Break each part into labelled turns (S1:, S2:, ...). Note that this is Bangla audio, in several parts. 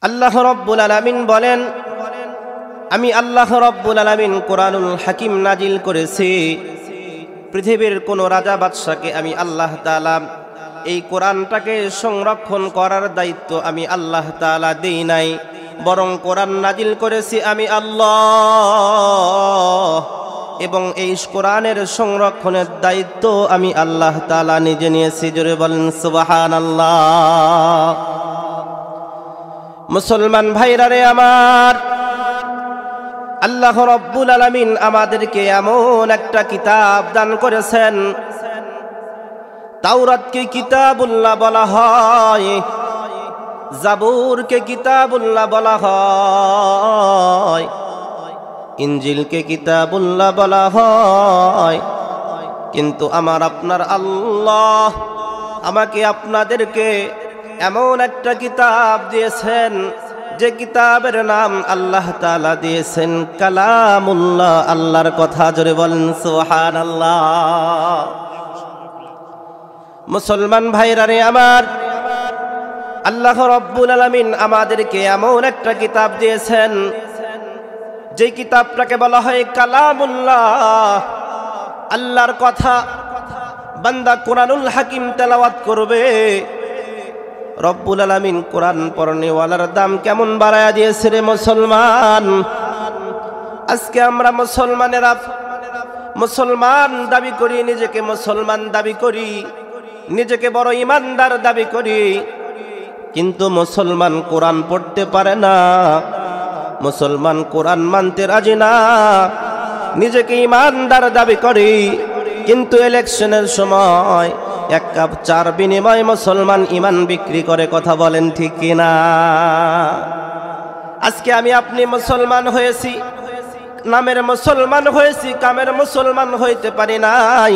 S1: আল্লাহ রাব্বুল আলামিন বলেন, আমি আল্লাহ রাব্বুল আলামিন কোরআনুল হাকিম নাজিল করেছি। পৃথিবীর কোন রাজা বাদশাকে আমি আল্লাহ তাআলা এই কোরআনটাকে সংরক্ষণ করার দায়িত্ব আমি আল্লাহ তাআলা দেই নাই, বরং কোরআন নাজিল করেছি আমি আল্লাহ, এবং এই কোরআনের সংরক্ষণের দায়িত্ব আমি আল্লাহ তাআলা নিজে নিয়েছি। জোরে বলেন সুবহানাল্লাহ। মুসলমান ভাইরা রে আমার, আল্লাহ রাব্বুল আলামিন আমাদেরকে এমন একটা কিতাব দান করেছেন। তাওরাতকে কিতাবুল্লাহ বলা হয়, জাবুরকে কিতাবুল্লাহ বলা হয়, ইনজিলকে কিতাবুল্লাহ বলা হয়। কিন্তু আমার আপনার আল্লাহ আমাকে আপনাদেরকে এমন একটা কিতাব দিয়েছেন, যে কিতাবের নাম আল্লাহ তাআলা দিয়েছেন কালামুল্লাহ, আল্লাহর কথা। জোরে বলেন সুবহানাল্লাহ। মুসলমান ভাইরা রে আমার, আল্লাহ রাব্বুল আলামিন আমাদেরকে এমন একটা কিতাব দিয়েছেন, যে কিতাবটাকে বলা হয় কালামুল্লাহ, আল্লাহর কথা। বান্দা কোরআনুল হাকিম তেলাওয়াত করবে, রব্বুল আলামিন কোরআন পড়নেওয়ালার দাম কেমন বাড়ায়া দিয়েছে রে মুসলমান। আজকে আমরা মুসলমান দাবি করি, নিজেকে মুসলমান দাবি করি, নিজেকে বড় ইমানদার দাবি করি, কিন্তু মুসলমান কোরআন পড়তে পারে না, মুসলমান কোরআন মানতে রাজি না। নিজেকে ইমানদার দাবি করি, কিন্তু ইলেকশনের সময় এক কাপ চার বিনিময়ে মুসলমান ইমান বিক্রি করে। কথা বলেন ঠিক কিনা? আজকে আমি আপনি মুসলমান হয়েছি, নামের মুসলমান হয়েছি, কামের মুসলমান হইতে পারি নাই।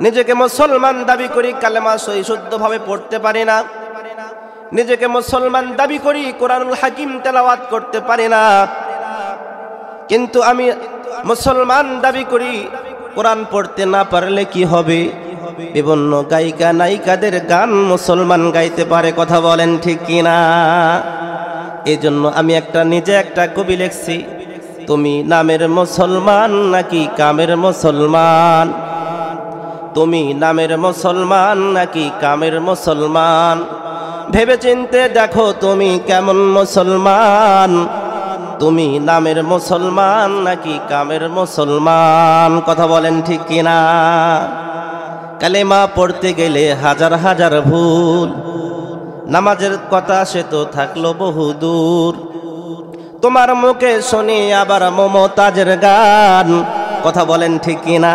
S1: নিজেকে মুসলমান দাবি করি, কালেমা সহি শুদ্ধভাবে পড়তে পারি না। নিজেকে মুসলমান দাবি করি, কোরআনুল হাকিম তেলাওয়াত করতে পারি না। কিন্তু আমি মুসলমান দাবি করি, কোরআন পড়তে না পারলে কি হবে? বিভিন্ন গায়িকা নায়িকাদের গান মুসলমান গাইতে পারে। কথা বলেন ঠিক কিনা? এই জন্য আমি নিজে একটা কবি লিখছি, তুমি নামের মুসলমান নাকি কামের মুসলমান? তুমি নামের মুসলমান নাকি কামের মুসলমান? ভেবে চিনতে দেখো তুমি কেমন মুসলমান। তুমি নামের মুসলমান নাকি কামের মুসলমান? কথা বলেন ঠিক কিনা? কালেমা পড়তে গেলে হাজার হাজার ভুল, নামাজের কথা সে তো থাকলো বহু দূর। তোমার মুখে শুনি আবার মমতাজের গান। কথা বলেন ঠিক কিনা?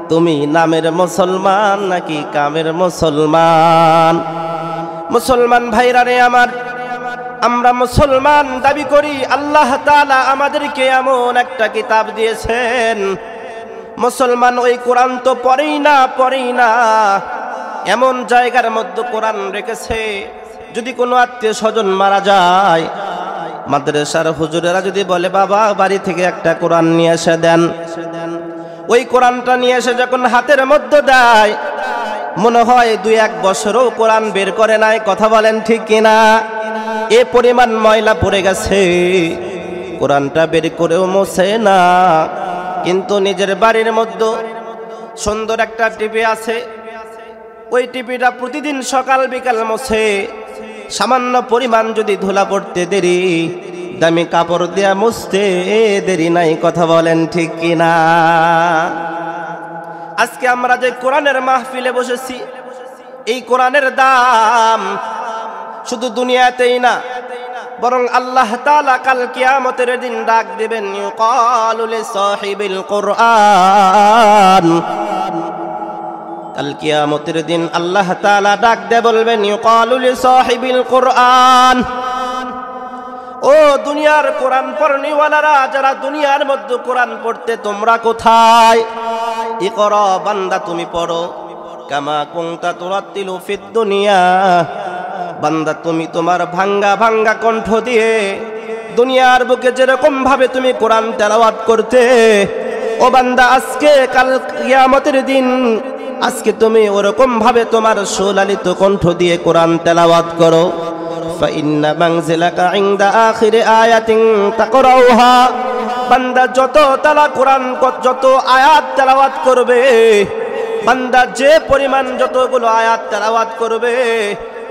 S1: তুমি নামের মুসলমান নাকি কামের মুসলমান? মুসলমান ভাইরা রে আমার, আমরা মুসলমান দাবি করি, আল্লাহ তাআলা আমাদেরকে এমন একটা কিতাব দিয়েছেন। মুসলমান ওই কোরআন তো পড়েই না, এমন জায়গার মধ্যে কোরআন রেখেছে, যদি কোনো আত্মীয় স্বজন মারা যায়, মাদ্রাসার হুজুরেরা যদি বলে বাবা বাড়ি থেকে একটা কোরআন নিয়ে এসে দেন, ওই কোরআনটা নিয়ে এসে যখন হাতের মধ্যে দেয়, মনে হয় 2-1 বছরও কোরআন বের করে নাই। কথা বলেন ঠিক কিনা? এ পরিমাণ ময়লা পড়ে গেছে, কোরআনটা বের করেও মোছে না। কিন্তু নিজের বাড়ির মধ্যে সুন্দর একটা টিভি আছে, ওই টিভিটা প্রতিদিন সকাল বিকাল মোছে। সামান্য পরিমাণ যদি ধুলা পড়তে দেরি, দামি কাপড় দেয়া মুছতে দেরি নাই। কথা বলেন ঠিক কিনা? আজকে আমরা যে কোরআনের মাহফিলে বসেছি, এই কোরআনের দাম শুধু দুনিয়াতেই না, বরং আল্লাহ তাআলা কাল কিয়ামতের দিন ডাক দিবেন, ইউকালু লিসাহিবিল কুরআন। কাল কিয়ামতের দিন আল্লাহ তাআলা ডাক দিয়ে বলবেন, ইউকালু লিসাহিবিল কুরআন। ও দুনিয়ার কোরআন পড়নেওয়ালারা, যারা দুনিয়ার মধ্যে কোরআন পড়তে, তোমরা কোথায়? ইকরা, বান্দা তুমি পড়ো, কামা কুনতা তুরাতিলু ফিদ দুনিয়া। বান্দা তুমি তোমার ভাঙ্গা ভাঙ্গা কণ্ঠ দিয়ে দুনিয়ার বুকে যেরকম ভাবে তুমি কোরআন তেলাওয়াত করতে, ও বান্দা আজকে কাল কিয়ামতের দিন আজকে তুমি ওরকম ভাবে তোমার সুলালিত কণ্ঠ দিয়ে কোরআন তেলাওয়াত করো। ফাইন্না মানজিলাকা ইনদা আখিরি আয়াতিন তাকরাউহা। বান্দা যত তালা কোরআন যত আয়াত তেলাওয়াত করবে, বান্দা যে পরিমাণ যতগুলো আয়াত তেলাওয়াত করবে,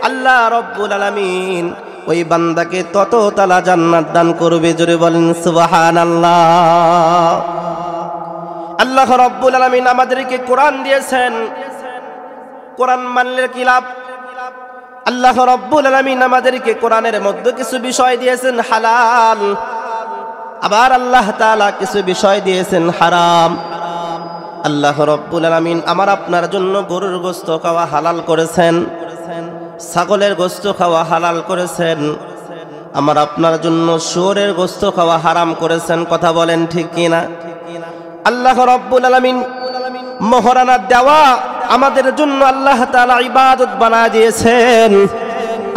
S1: আল্লাহ রাব্বুল আলামিন ওই বান্দাকে তত তালা জান্নাত দান করবে। জোরে বলেন সুবহানাল্লাহ। আল্লাহ রাব্বুল আলামিন আমাদেরকে কোরআন দিয়েছেন, কোরআন মানলে কি লাভ? আল্লাহ রাব্বুল আলামিন আমাদেরকে কোরআনের মধ্যে কিছু বিষয় দিয়েছেন হালাল, আবার আল্লাহ তাআলা কিছু বিষয় দিয়েছেন হারাম। আল্লাহ রাব্বুল আলামিন আমার আপনার জন্য গরুর গোশত খাওয়া হালাল করেছেন, ছাগলের গোশত খাওয়া হালাল করেছেন, আমার আপনার জন্য শুয়োরের গোশত খাওয়া হারাম করেছেন। কথা বলেন ঠিক কিনা? আল্লাহ রাব্বুল আলামিন মহরানা দেওয়া আমাদের জন্য আল্লাহ তাআলা ইবাদত বানায় দিয়েছেন,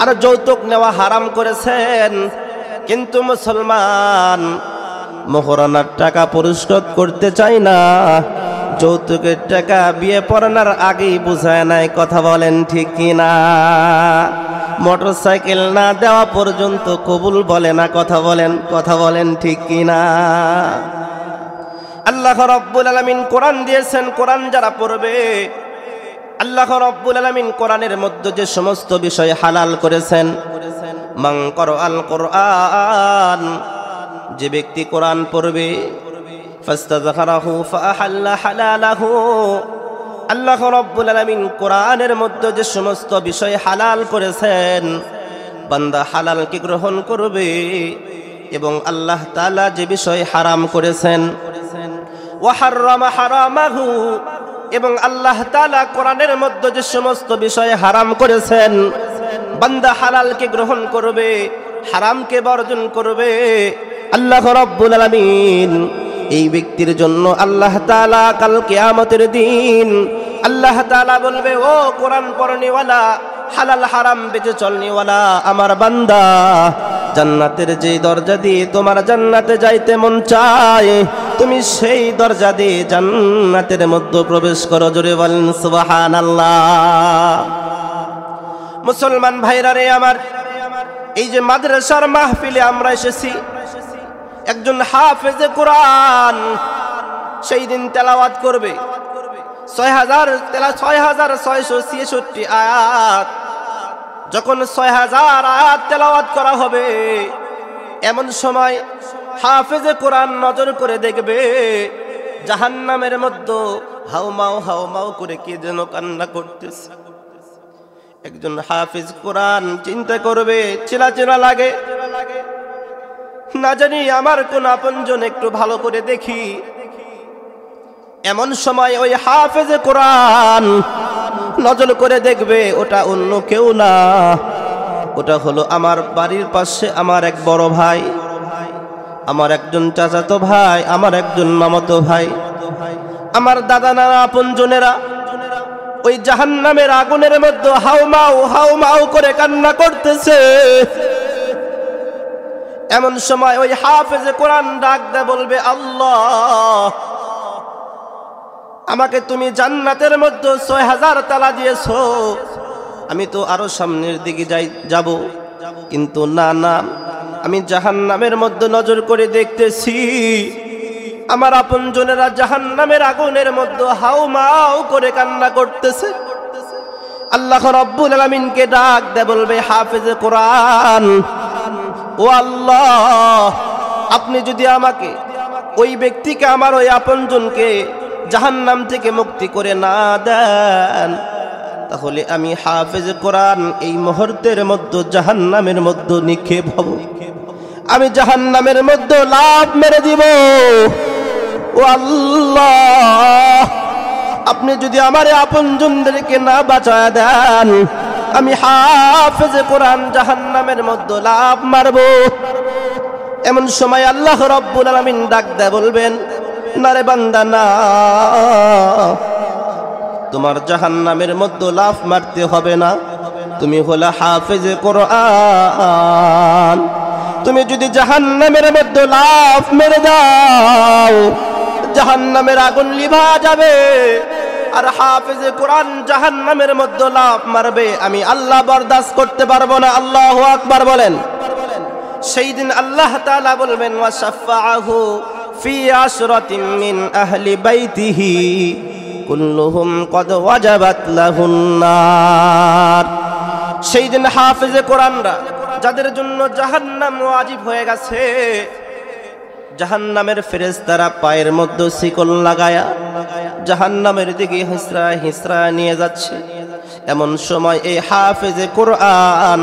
S1: আর যৌতুক নেওয়া হারাম করেছেন। কিন্তু মুসলমান মহরানার টাকা পরিশোধ করতে চায় না, যৌতুকের টাকা বিয়ে পড়ানোর আগেই বুঝায় নাই। কথা বলেন ঠিক কিনা? মোটরসাইকেল না দেওয়া পর্যন্ত কবুল বলে না। কথা বলেন ঠিক কিনা? আল্লাহ রাব্বুল আলামিন কোরআন দিয়েছেন, কোরআন যারা পড়বে, আল্লাহ রাব্বুল আলামিন কোরআনের মধ্যে যে সমস্ত বিষয় হালাল করেছেন, মান ক্বারাআল কোরআন, যে ব্যক্তি কোরআন পড়বে, ফাস্তাযকারাহু ফাআহাল্লা হালালাহু, আল্লাহ রাব্বুল আলামিন কোরআনের মধ্যে যে সমস্ত বিষয় হালাল করেছেন, বান্দা হালালকে গ্রহণ করবে, এবং আল্লাহ তাআলা যে বিষয় হারাম করেছেন, ওয়া হাররামা হারামাহু, এবং আল্লাহ তাআলা কোরআনের মধ্যে যে সমস্ত বিষয় হারাম করেছেন, বান্দা হালালকে গ্রহণ করবে, হারামকে বর্জন করবে। আল্লাহ রাব্বুল আলামিন এই ব্যক্তির জন্য আল্লাহ তাআলা কাল কিয়ামতের দিন আল্লাহ তাআলা বলবে, ও কোরআন পড়নেওয়ালা, হালাল হারাম বেঁচে চলনেওয়ালা আমার বান্দা, জান্নাতের যে দরজা দিয়ে তোমার জান্নাতে যাইতে মন চায়, তুমি সেই দরজা দিয়ে জান্নাতের মধ্যে প্রবেশ করো। জোরে বলেন সুবহানাল্লাহ। মুসলমান ভাইরা রে আমার, এই যে মাদ্রাসার মাহফিলে আমরা এসেছি, একজন হাফেজে কোরআন সেই দিন তেলাওয়াত করবে 6666 আয়াত। যখন 6000 আয়াত তেলাওয়াত করা হবে, এমন সময় হাফেজে কোরআন নজর করে দেখবে জাহান্নামের মধ্যে হাউমাউ হাউমাউ করে কে যেন কান্না করতেছে। একজন হাফেজ কোরআন চিন্তা করবে, চেনা চেনা লাগে, না জানি আমার কোন আপনজন একটু ভালো করে দেখি। এমন সময় ওই হাফেজে কোরআন নজর করে দেখবে, ওটা অন্য কেউ না, ওটা হলো আমার বাড়ির পাশে আমার এক বড় ভাই, আমার একজন চাচাতো ভাই, আমার একজন মামাতো ভাই, আমার দাদা নানা আপনজনেরা ওই জাহান্নামের আগুনের মধ্যে হাউমাউ হাউমাউ করে কান্না করতেছে। এমন সময় ওই হাফেজে কোরআন ডাক দে বলবে, আল্লাহ, আমাকে তুমি জান্নাতের মধ্যে 6000 তালা দিয়েছো, আমি তো আরো সামনের দিকে যাব, কিন্তু না না, আমি জাহান্নামের মধ্যে নজর করে দেখতেছি আমার আপনজনেরা জাহান্নামের আগুনের মধ্যে হাউমাউ করে কান্না করতেছে। আল্লাহ রাব্বুল আলামিনকে ডাক দে বলবে, হাফেজে কোরআন, ও আল্লাহ, আপনি যদি আমাকে, ওই ব্যক্তিকে, আমার ওই আপনজনকে জাহান্নাম থেকে মুক্তি করে না দেন, তাহলে আমি হাফেজ কোরআন এই মুহূর্তের মধ্যে জাহান্নামের মধ্যে নিক্ষেপ হব, আমি জাহান্নামের মধ্যে লাভ মেরে দিব। ও আল্লাহ, আপনি যদি আমার আপনজনদেরকে না বাঁচায় দেন, আমি হাফেজ কোরআন জাহান্নামের মধ্যে লাভ মারব। এমন সময় আল্লাহ রাব্বুল আলামিন ডাক দেয় বলবেন, না রে বান্দা, না, তোমার জাহান্নামের মধ্যে লাভ মারতে হবে না, তুমি হলো হাফেজ কোরআন। তুমি যদি জাহান্নামের মধ্যে লাভ মেরে দাও, জাহান্নামের আগুন লিভা যাবে, আর হাফেজে কোরআন জাহান্নামের মধ্যে লাফ মারবে, আমি আল্লাহ বরদাস্ত করতে পারবো না। আল্লাহু আকবার বলেন। সেই দিন আল্লাহ তাআলা বলবেন ওয়া শাফাআহু ফি আশরাতিন মিন আহলি বাইতিহি কুল্লুহুম কদ ওয়াজাবাত লাহুন নার। সেই দিন হাফেজে কোরআনরা যাদের জন্য জাহান্নাম ওয়াজিব হয়ে গেছে, জাহান্নামের ফেরেশতারা পায়ের মধ্যে শিকল লাগায়া জাহান্নামের দিকে হিসরা হিসরা নিয়ে যাচ্ছে। এমন সময় এই হাফেজে কোরআন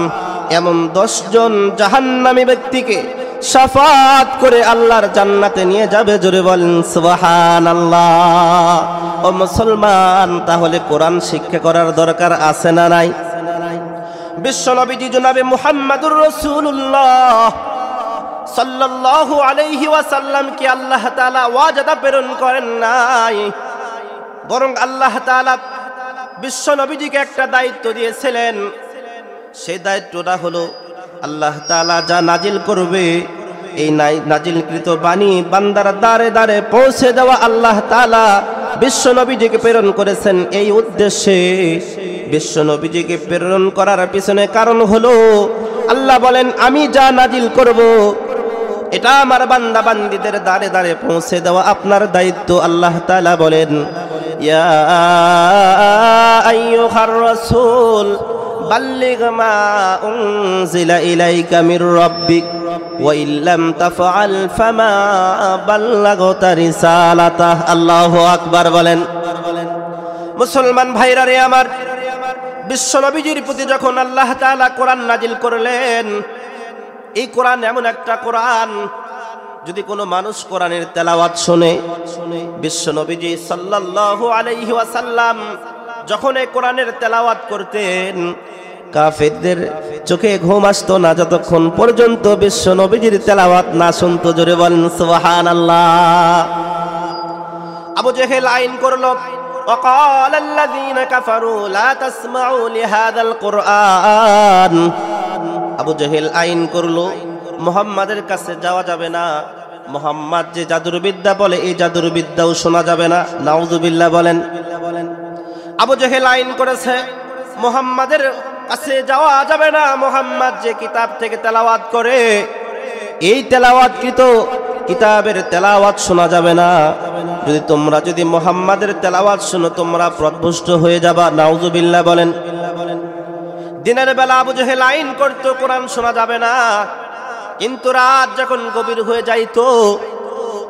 S1: এমন 10 জন জাহান্নামী ব্যক্তিকে শাফাত করে আল্লাহর জান্নাতে নিয়ে যাবে। জোরে বলেন সুবহানাল্লাহ। ও মুসলমান, তাহলে কোরআন শিক্ষা করার দরকার আছে না নাই? বিশ্বনবীজি জনাবে মুহাম্মদুর রাসূলুল্লাহ সাল্লাল্লাহু আলাইহি ওয়াসাল্লাম কি আল্লাহ তাআলা ওয়াজদা প্রেরণ করেন নাই, বরং আল্লাহ তাআলা বিশ্বনবীজিকে একটা দায়িত্ব দিয়েছিলেন। সেই দায়িত্বটা হলো আল্লাহ তাআলা যা নাজিল করবে এই নাজিলকৃত বাণী বান্দার দ্বারে দ্বারে পৌঁছে দেওয়া আল্লাহ তাআলা বিশ্বনবীজিকে প্রেরণ করেছেন এই উদ্দেশ্যে। বিশ্বনবীজিকে প্রেরণ করার পিছনে কারণ হলো আল্লাহ বলেন আমি যা নাজিল করব এটা আমার বান্দা বান্দীদের দ্বারে দ্বারে পৌঁছে দেওয়া আপনার দায়িত্ব। আল্লাহ তাআলা বলেন ইয়া আইয়ুহার রাসূল বাল্লিগ মা উনজিলা ইলাইকা মির রাব্বিক ওয়া ইল্লাম তাফআল ফামা বাল্লাগতা রিসালাতাহ। আল্লাহু আকবার বলেন। মুসলমান ভাইরা রে আমার, বিশ্বনবীজির প্রতি যখন আল্লাহ তাআলা কোরআন নাজিল করলেন, এই কোরআন এমন একটা কোরআন, যদি কোনো মানুষ কোরআনের তেলাওয়াত শুনে, বিশ্বনবীজি সাল্লাল্লাহু আলাইহি ওয়াসাল্লাম যখন এই কোরআনের তেলাওয়াত করতেন, কাফেরদের চোখে ঘুম আসতো না যতক্ষণ পর্যন্ত বিশ্বনবীজির তেলাওয়াত না শুনতো। জোরে বলেন সুবহানাল্লাহ। আবু জেহেল আইন করলো وقال الذين كفروا لا تسمعوا لهذا القرآن। আবু জেহেল আইন করলো মুহাম্মাদের কাছে যাওয়া যাবে না, মুহাম্মদ যে জাদুর বিদ্যা বলে এই জাদুর বিদ্যাও শোনা যাবে না। নাউযুবিল্লাহ বলেন। আবু জেহেল আইন করেছে মুহাম্মাদের কাছে যাওয়া যাবে না, মুহাম্মদ যে কিতাব থেকে তেলাওয়াত করে এই তেলাওয়াতকৃত কিতাবের তেলাওয়াত শোনা যাবে না। যদি মুহাম্মাদের তেলাওয়াত শোনো তোমরা পথভ্রষ্ট হয়ে যাবা। নাউযুবিল্লাহ বলেন। দিনের বেলা আবু জেহেল আইন করতো কোরআন শোনা যাবে না, কিন্তু রাত যখন গভীর হয়ে যাইতো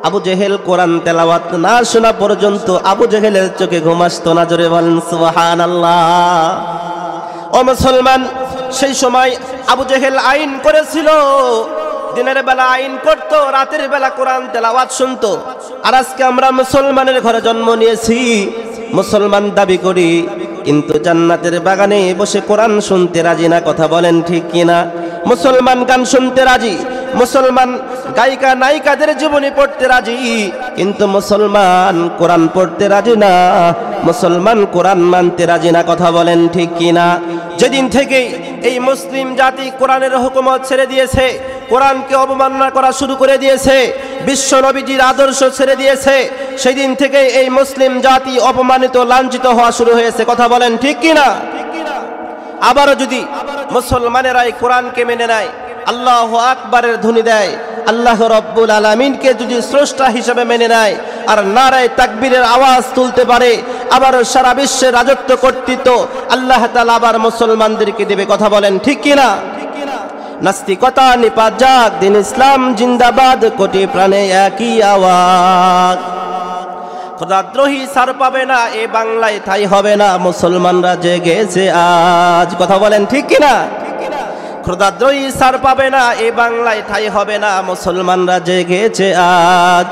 S1: আবু জেহেল কোরআন তেলাওয়াত না শোনা পর্যন্ত আবু জেহেলের চোখে ঘুম আসতো না। জোরে বলেন সুবহানাল্লাহ। ও মুসলমান, সেই সময় আবু জেহেল আইন করেছিল, দিনের বেলা আইন করতো, রাতের বেলা কোরআন তেলাওয়াত শুনতো। আর আজকে আমরা মুসলমানের ঘরে জন্ম নিয়েছি, মুসলমান দাবি করি, কিন্তু জান্নাতের বাগানে বসে কোরআন শুনতে রাজি না। কথা বলেন ঠিক কিনা? মুসলমান গান শুনতে রাজি, মুসলমান গায়িকা নায়িকাদের জীবনী পড়তে রাজি, কিন্তু মুসলমান কোরআন পড়তে রাজি না, মুসলমান কোরআন মানতে রাজি না। কথা বলেন ঠিক কিনা? যেদিন থেকে এই মুসলিম জাতি কোরআনের হুকুমত ছেড়ে দিয়েছে, কোরআনকে অবমাননা করা শুরু করে দিয়েছে, বিশ্ব নবীজির আদর্শ ছেড়ে দিয়েছে, সেই দিন থেকে এই মুসলিম জাতি অপমানিত লাঞ্ছিত হওয়া শুরু হয়েছে। কথা বলেন ঠিক কিনা? আবারও যদি মুসলমানেরা এই কোরআনকে মেনে নেয়, আল্লাহু আকবারের ধ্বনি দেয়, আল্লাহ রব্বুল আলামিনকে যদি স্রষ্টা হিসেবে মেনে নেয় আর নারায়ে তাকবীরের আওয়াজ তুলতে পারে, আবারও সারা বিশ্বের রাজত্ব কর্তৃত্ব আল্লাহ তাআলা আবার মুসলমানদেরকে দেবে। কথা বলেন ঠিক কিনা? নাস্তিকতা নিপাত যাক, দিন ইসলাম জিন্দাবাদ, কোটি প্রাণে একই আওয়াজ। খোদাদ্রোহী সার পাবে না এ বাংলায়, ঠাই হবে না, মুসলমানরা জেগেছে আজ। কথা বলেন ঠিক কিনা? খোদাদ্রোহী সার পাবে না এ বাংলায়, ঠাই হবে না, মুসলমানরা জেগেছে আজ।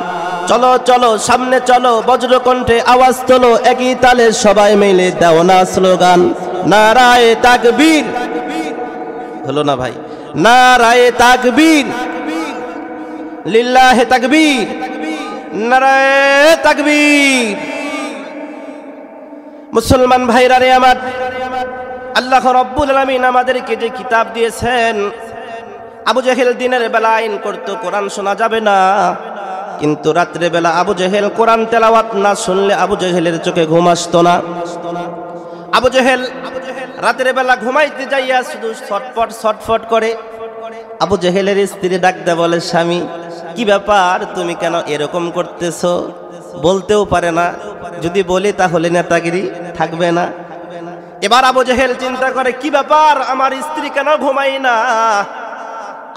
S1: চলো চলো সামনে চলো, বজ্রকণ্ঠে আওয়াজ তোলো, একই তালে সবাই মিলে দাও না স্লোগান, নারায়ে তাকবীর। হলো না ভাই? নারায়ে তাকবীর, লিল্লাহে তাকবীর, নারায়ে তাকবীর। মুসলমান ভাইরা রে আমার, আল্লাহ রব্বুল আলামিন আমাদেরকে যে কিতাব দিয়েছেন, আবু জেহেল দিনের বেলা আইন করতো কোরআন শোনা যাবে না, কিন্তু রাত্রে বেলা আবু জেহেল কোরআন তেলাওয়াত না শুনলে আবু জেহেলের চোখে ঘুম আসতো না। আবু জেহেল রাতের বেলা ঘুমাইতে যাইয়া শুধু ছটফট ছটফট করে। আবু জেহেলের স্ত্রী ডাকতে বলে, স্বামী কি ব্যাপার, তুমি কেন এরকম করতেছো? বলতেও পারে না, যদি বলি তাহলে নেতাগিরি থাকবে না। এবার আবু জেহেল চিন্তা করে, কি ব্যাপার, আমার স্ত্রী কেন ঘুমাই না?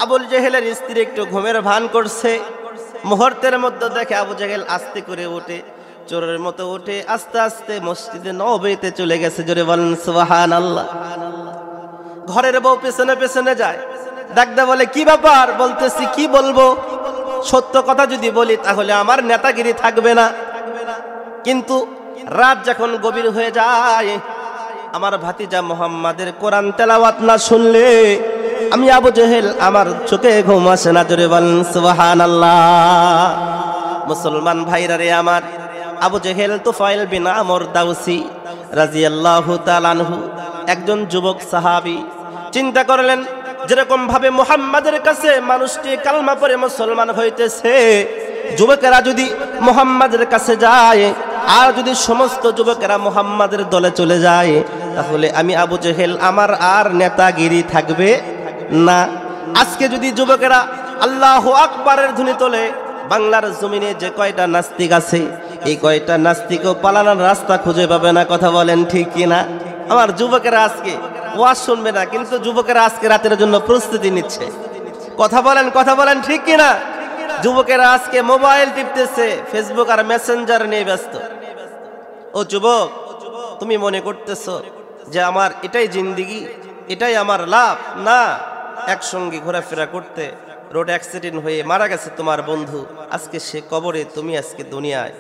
S1: আবু জেহেলের স্ত্রী একটু ঘুমের ভান করছে। মুহূর্তের মধ্যে দেখে আবু জেহেল আস্তে করে ওঠে, চোরের মতো উঠে আস্তে আস্তে মসজিদে নববীতে চলে গেছে। জোরে বলেন সুবহানাল্লাহ। ঘরের বউ পেছনে পেছনে যায়, ডাকতে বলে, কি ব্যাপার? বলতেছি, কি বলবো, সত্য কথা যদি বলি তাহলে আমার নেতাগিরি থাকবে না। কিন্তু রাত যখন গভীর হয়ে যায়, আমার ভাতিজা মুহাম্মাদের কোরআন তেলাওয়াত না শুনলে আমি আবু জেহেল আমার চোখে ঘুম আসে না। জোরে বলেন সুবহানাল্লাহ। মুসলমান ভাইরা রে আমার, আবু জেহেল তুফাইল বিন আমর দাউসি রাদিয়াল্লাহু তাআলা আনহু একজন যুবক সাহাবী। চিন্তা করলেন, যেরকম ভাবে মুহাম্মাদের কাছে মানুষটি কালমা পড়ে মুসলমান হইতেছে, যুবকেরা যদি মুহাম্মাদের কাছে যায় আর যদি সমস্ত যুবকেরা মুহাম্মাদের দলে চলে যায়, তাহলে আমি আবু জেহেল আমার আর নেতাগিরি থাকবে না। আজকে যদি যুবকেরা আল্লাহু আকবারের ধ্বনি তোলে, বাংলার জমিনে যে কয়টা নাস্তিক আছে, এই কয়টা নাস্তিকও পালানোর রাস্তা খুঁজে পাবে না। কথা বলেন ঠিক কিনা? আমার যুবকেরা আজকে ওয়াজ শুনবে না, কিন্তু যুবকেরা আজকে রাতের জন্য প্রস্তুতি নিচ্ছে। কথা বলেন ঠিক কিনা? যুবকেরা আজকে মোবাইল টিপতেছে, ফেসবুক আর মেসেঞ্জার নিয়ে ব্যস্ত। ও যুবক, তুমি মনে করতেছো যে আমার এটাই জিন্দেগি, এটাই আমার লাভ? না, একসঙ্গে ঘোরাফেরা করতে রোড অ্যাক্সিডেন্ট হয়ে মারা গেছে তোমার বন্ধু, আজকে সে কবরে, তুমি আজকে দুনিয়ায়।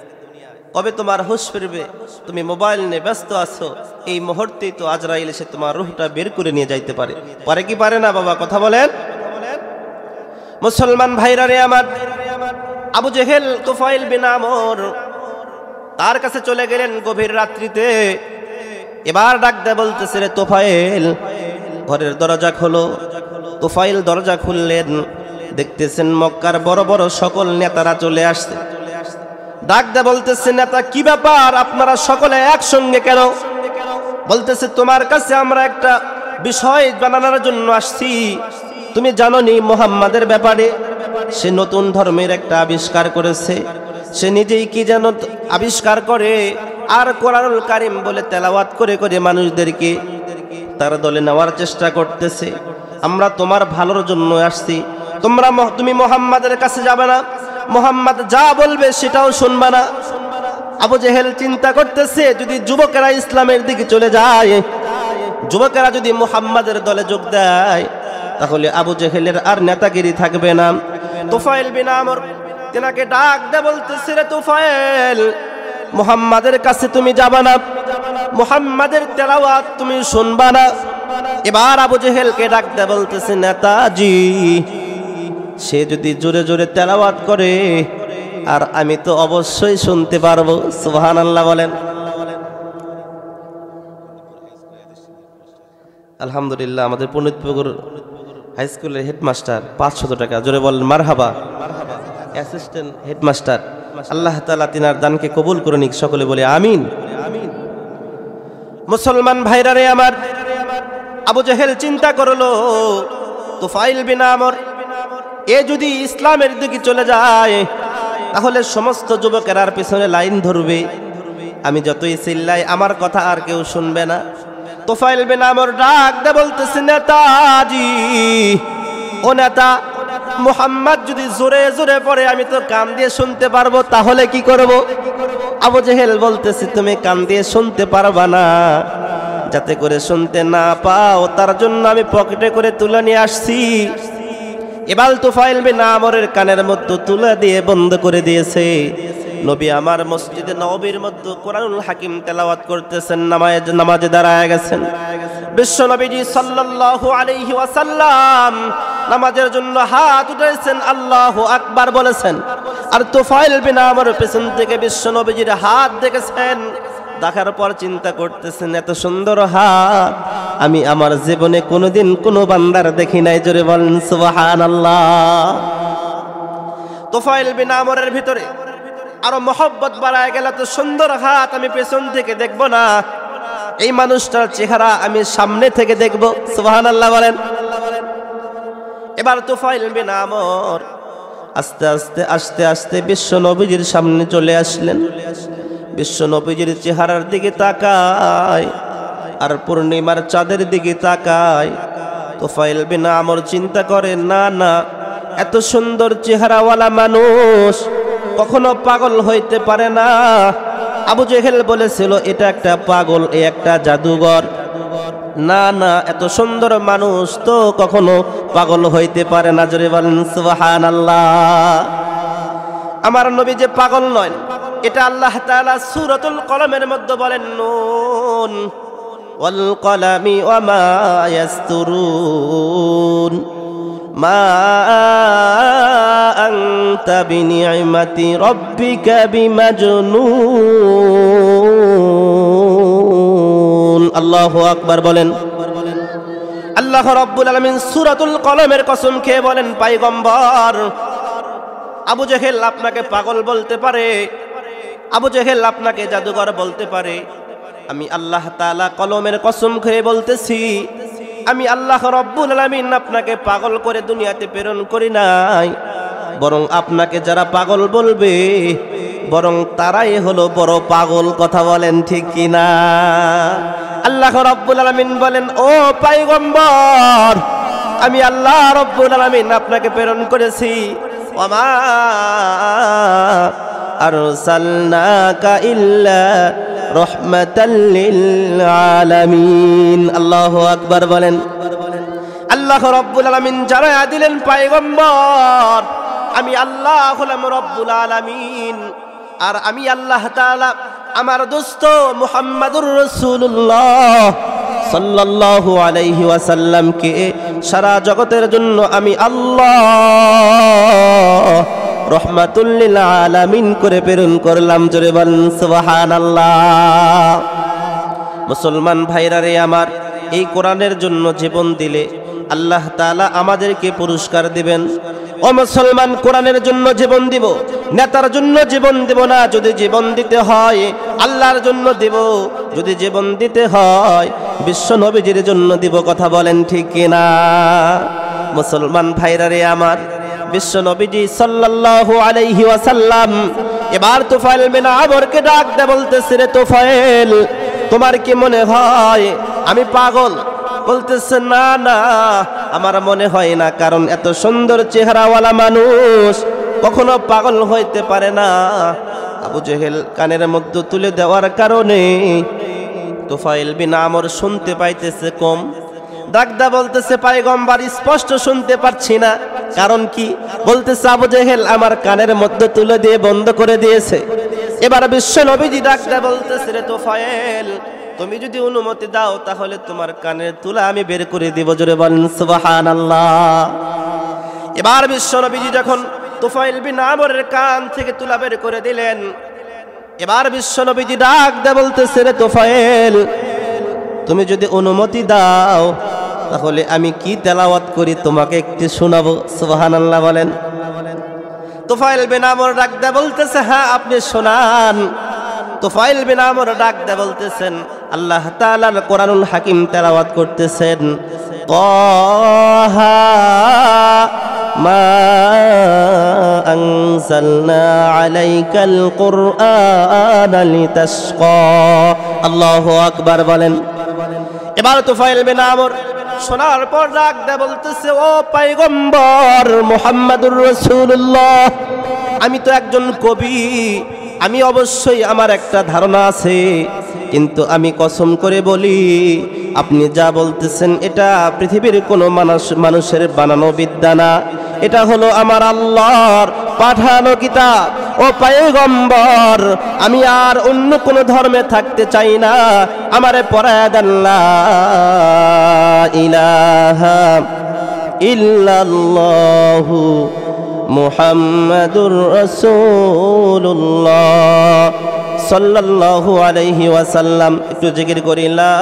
S1: কবে তোমার হুঁশ ফিরবে? তুমি মোবাইল নিয়ে ব্যস্ত আছো, এই মুহূর্তেই তো আজরাইল এসে তোমার রূহটা বের করে নিয়ে যাইতে পারে। পারে কি পারে না বাবা? কথা বলেন। মুসলমান ভাইরা রে আমার, আবু জেহেল তুফাইল বিন আমর তার কাছে চলে গেলেন গভীর রাত্রিতে। এবার ডাক দেয়া বলতেছে, রে তুফাইল, ঘরের দরজা খোলো। তুফাইল দরজা খুললেন, দেখতেছেন মক্কার বড় বড় সকল নেতারা চলে আসছে। ডাক দেয়া বলতেছে, নেতা কি ব্যাপার, আপনারা সকলে একসঙ্গে কেন? বলতেছে, তোমার কাছে আমরা একটা বিষয় জানানোর জন্য আসছি। তুমি জানো নি মুহাম্মাদের ব্যাপারে? সে নতুন ধর্মের একটা আবিষ্কার করেছে। সে নিজেই কি যেন আবিষ্কার করে, আর কোরআনুল কারীম বলে তেলাওয়াত করে করে মানুষদেরকে তার দলে নেওয়ার চেষ্টা করতেছে। আমরা তোমার ভালোর জন্য আসছি, তুমি মুহাম্মাদের কাছে যাবে না, মুহাম্মদ যা বলবে সেটাও শুনবে না। আবু জেহেল চিন্তা করতেছে, যদি যুবকেরা ইসলামের দিকে চলে যায়, যুবকেরা যদি মুহাম্মাদের দলে যোগ দেয়, তাহলে আবু জেহেলের আর নেতাগিরি থাকবে না। তুফাইল বিন আমর তেনাকে ডাক দে বলতেছে, রে তুফাইল, মুহাম্মাদের কাছে তুমি যাবা না, মুহাম্মাদের তেলাওয়াত তুমি শুনবা না। এবার আবু জেহেলকে ডাক দে বলতেছে, নেতাজি, সে যদি জোরে জোরে তেলাওয়াত করে আর আমি তো অবশ্যই শুনতে পারবো। সুবহানাল্লাহ বলেন। আলহামদুলিল্লাহ, আমাদের পণ্ডিতপুকুর হাই স্কুলের হেডমাস্টার 500 টাকা, জোরে বলেন মারহাবা। অ্যাসিস্ট্যান্ট হেডমাস্টার, আল্লাহ তাআলা তিনার দানকে কবুল করে নিক, সকলে বলে আমিন। মুসলমান ভাইরা রে আমার, আবু জেহেল চিন্তা করলো, তুফাইল বিন আমর এ যদি ইসলামের দিকে চলে যায়, তাহলে সমস্ত যুবকেরা আর পিছনে লাইন ধরবে। আমি যতই চিল্লাই আমার কথা আর কেউ শুনবে না। তুফাইল বিন আমর ডাক দে বলতেছে, নেতাজি, ও নেতা, মুহাম্মদ যদি জোরে জোরে পড়ে আমি তো কান দিয়ে শুনতে পারবো, তাহলে কি করব? আবু জেহেল বলতেছে, তুমি কান দিয়ে শুনতে পারবা না, যাতে করে শুনতে না পাও তার জন্য আমি পকেটে করে তুলে নিয়ে আসছি। এবার তুফাইল বিন আমরের কানের মধ্যে তুলে দিয়ে বন্ধ করে দিয়েছে। নবী আমার মসজিদে নববীর মধ্যে কোরআনুল হাকিম তেলাওয়াত করতেছেন, নামাজে দাঁড়ায় গেছেন। বিশ্ব নবীজি সাল্লাল্লাহু আলাইহি ওয়াসাল্লাম নামাজের জন্য হাত উঠাইছেন, আল্লাহু আকবার বলেছেন। আর তুফাইল বিন আমর পেছন থেকে বিশ্ব নবীজির হাত দেখেছেন। দেখার পর চিন্তা করতেছেন, এত সুন্দর হাত আমি আমার জীবনে কোনোদিন কোনো বান্দার দেখি নাই। জোরে বলেন সুবহানাল্লাহ। তুফাইল বিন আমরের ভিতরে আরো মহব্বত বাড়ায় গেল। তো সুন্দর হাত আমি পেছন থেকে দেখব না, এই মানুষটার চেহারা আমি সামনে থেকে দেখব। সুবহানাল্লাহ বলেন। এবার তুফাইল বিন আমর আস্তে আস্তে আস্তে আস্তে বিশ্ব নবীজির সামনে চলে আসলেন। বিশ্ব নবীজির চেহারার দিকে তাকায় আর পূর্ণিমার চাঁদের দিকে তাকায়। তুফাইল বিন আমর চিন্তা করে, না না, এত সুন্দর চেহারাওয়ালা মানুষ কখনো পাগল হইতে পারে না। আবু জেহেল বলেছিল এটা একটা পাগল, এ একটা জাদুঘর। না না, এত সুন্দর মানুষ তো কখনো পাগল হইতে পারে না। জোরে বলেন সুবহানাল্লাহ। আমার নবী যে পাগল নয়, এটা আল্লাহ তাআলা সূরাতুল কলমের মধ্যে বলেন, নুন ওয়াল কলামি ওয়া মা ইয়াসতুরুন মা আনতা বিনি'মাতি রাব্বিকা বিমাজনুন। আল্লাহু আকবার বলেন। আল্লাহ রাব্বুল আলামিন সূরাতুল কলমের কসম খেয়ে বলেন, পয়গম্বর, আবু জেহেল আপনাকে পাগল বলতে পারে, আবু জেহেল আপনাকে জাদুঘর বলতে পারে, আমি আল্লাহ তাআলা কলমের কসম খেয়ে বলতেছি, আমি আল্লাহ রাব্বুল আলামিন আপনাকে পাগল করে দুনিয়াতে প্রেরণ করি নাই। বরং আপনাকে যারা পাগল বলবে, বরং তারাই হলো বড় পাগল। কথা বলেন ঠিক কিনা? আল্লাহ রাব্বুল আলামিন বলেন, ও পয়গম্বর, আমি আল্লাহ রাব্বুল আলামিন আপনাকে প্রেরণ করেছি। ওয়ামা আরসালনাকা ইল্লা রাহমাতাল লিল আলামিন। আল্লাহু আকবার বলেন। আল্লাহ রাব্বুল আলামিন জানায়া দিলেন, পয়গম্বর, আমি আল্লাহ হলাম রব্বুল আলামিন, আর আমি আল্লাহ তাআলা আমার দোস্ত মুহাম্মাদুর রাসূলুল্লাহ সাল্লাল্লাহু আলাইহি ওয়াসাল্লামকে সারা জগতের জন্য আমি আল্লাহ রহমাতুল লিল আলামিন করে প্রেরণ করলাম। জোরে বলেন সুবহানাল্লাহ। মুসলমান ভাইরা রে আমার, এই কোরআনের জন্য জীবন দিলে আল্লাহ তাআলা আমাদেরকে পুরস্কার দিবেন। ও মুসলমান, কোরআনের জন্য জীবন দিব, নেতার জন্য জীবন দেব না। যদি জীবন দিতে হয় আল্লাহর জন্য দেব, যদি জীবন দিতে হয় বিশ্ব নবীজির জন্য দিব। কথা বলেন ঠিক কিনা? মুসলমান ভাইরা রে আমার, বিশ্ব নবীজি সাল্লাল্লাহু আলাইহি ওয়াসাল্লাম এবার তুফাইল বিন আমরকে ডাক দে বলতেছে, রে তুফাইল, তোমার কি মনে হয় আমি পাগল? বলতেছে, না না, আমার মনে হয় না, কারণ এত সুন্দর চেহারাওয়ালা মানুষ কখনো পাগল হইতে পারে না। আবু জেহেল কানের মধ্যে তুলে দেওয়ার কারণে তুফাইল বিন আমর শুনতে পাইতেছে কম। ডাকদা বলতেছে, পয়গম্বর, স্পষ্ট শুনতে পারছি না। কারণ কি? বলতেছে, আবু জেহেল আমার কানের মধ্যে তুলে দিয়ে বন্ধ করে দিয়েছে। এবার বিশ্ব নবীজি ডাকদা বলতেছে, রে তুফাইল, তুমি যদি অনুমতি দাও তাহলে তোমার কানের তুলা আমি বের করে দিব। জোরে বলেন সুবহানাল্লাহ। এবার বিশ্ব নবীজি যখন তুফাইল বিন আমরের কান থেকে তুলা বের করে দিলেন, এবার বিশ্ব নবীজি ডাক দে বলতেছে, রে তুফাইল, তুমি যদি অনুমতি দাও তাহলে আমি কি তেলাওয়াত করি তোমাকে একটু শোনাবো। সুবহানাল্লাহ বলেন। তুফাইল বিন আমর ডাক দে বলতেছে, হ্যাঁ আপনি শোনান। তুফাইল বিন আমর ডাক দে বলতেছেন, আল্লাহ তাআলার কোরআনুল হাকিম তেলাওয়াত করতেছেন, তাহা মা আনজালনা আলাইকাল কুরআনা লিতাশকা। আল্লাহু আকবার বলেন। এবার তুফাইল বিন আমর শোনার পর ডাক দে বলতেছে, ও পয়গম্বর মুহাম্মাদুর রাসূলুল্লাহ, আমি তো একজন কবি, আমি অবশ্যই আমার একটা ধারণা আছে, কিন্তু আমি কসম করে বলি আপনি যা বলতেছেন এটা পৃথিবীর কোনো মানুষের বানানো বিদ্যা না, এটা হলো আমার আল্লাহর পাঠানো কিতাব। ও পয়গম্বর, আমি আর অন্য কোনো ধর্মে থাকতে চাই না, আমারে পড়ায় দেন লা ইলাহা ইল্লাল্লাহু মুহাম্মাদুর রাসূলুল্লাহ সাল্লাল্লাহু আলাইহি ওয়াসাল্লাম। একটু জিকির করি, লা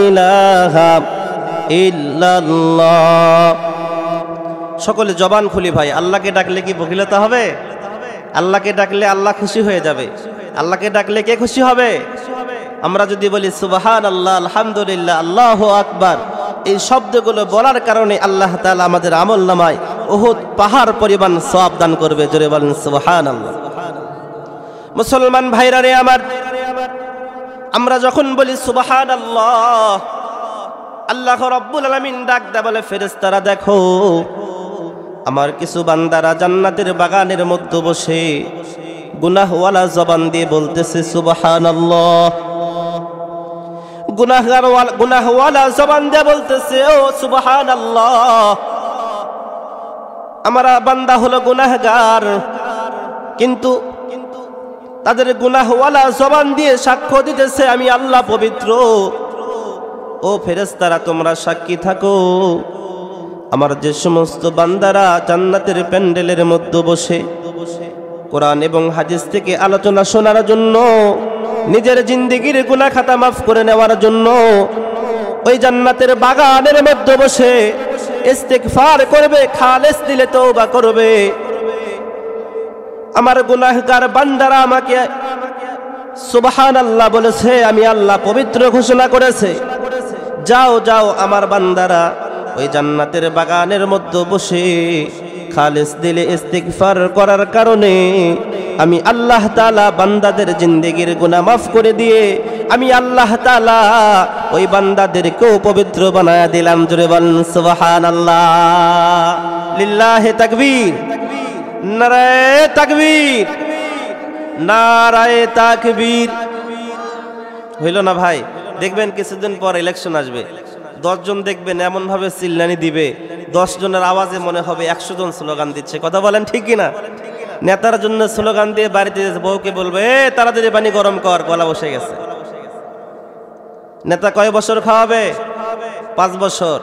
S1: ইলাহা ইল্লাল্লাহ সকলে জবান খুলি ভাই, আল্লাহকে ডাকলে কি বকিলতা হবে? আল্লাহকে ডাকলে আল্লাহ খুশি হয়ে যাবে। আল্লাহকে ডাকলে কে খুশি হবে? আমরা যদি বলি সুবহানাল্লাহ, আলহামদুলিল্লাহ, আল্লাহু আকবার, এই শব্দগুলো বলার কারণে আল্লাহ তাআলা আমাদের আমলনামায় উহুদ পাহাড় পরিমাণ সওয়াব দান করবে। জোরে বলেন সুবহানাল্লাহ। মুসলমান ভাইরা রে আমার, আমরা যখন বলি সুবহানাল্লাহ, আল্লাহ রাব্বুল আলামিন ডাক দেয়া বলে, ফেরেশতারা দেখো আমার কিছু বান্দারা জান্নাতের বাগানের মধ্যে বসে গুনাহওয়ালা জবান দিয়ে বলতেছে সুবহানাল্লাহ। গুনাহওয়ালা জবান দিয়ে বলতেছে ও সুবহানাল্লাহ। আমার বান্দা হলো গুনাহগার, কিন্তু তাদের গুনাহওয়ালা জবান দিয়ে সাক্ষ্য দিতেছে আমি আল্লাহ পবিত্র। ও ফেরেশতারা তোমরা সাক্ষী থাকো, আমার যে সমস্ত বান্দারা জান্নাতের প্যান্ডেলের মধ্যে বসে কোরআন এবং হাদিস থেকে আলোচনা শোনার জন্য, নিজের জিন্দেগির গুনাহ খাতা মাফ করে নেওয়ার জন্য ওই জান্নাতের বাগানের মধ্যে বসে ইস্তিগফার করবে, খালেস দিলে তওবা করবে, আমার গুনাহগার বান্দারা আমাকে সুবহানাল্লাহ বলেছে, আমি আল্লাহ পবিত্র ঘোষণা করেছে। যাও যাও আমার বান্দারা ওই জান্নাতের বাগানের মধ্যে বসে খালেস দিলে ইস্তিগফার করার কারণে আমি আল্লাহ তাআলা বান্দাদের জিন্দেগির গুনাহ মাফ করে দিয়ে আমি আল্লাহ তাআলা ওই বান্দাদেরকেও পবিত্র বানায়া দিলাম। জোরে বলেন সুবহানাল্লাহ। লিল্লাহি তাকবীর, নারায়ে তাকবীর, নারায়ে তাকবীর। হইল না ভাই? দেখবেন কিছুদিন পর ইলেকশন আসবে, 10 জন দেখবেন এমন ভাবে চিল্লানি দিবে, 10 জনের আওয়াজে মনে হবে 100 জন স্লোগান দিচ্ছে। কথা বলেন ঠিক কিনা? নেতার জন্য স্লোগান দিয়ে বাড়িতে বউকে বলবে তাড়াতাড়ি পানি গরম কর, গলা বসে গেছে। নেতা কয় বছর খাওয়াবে? 5 বছর।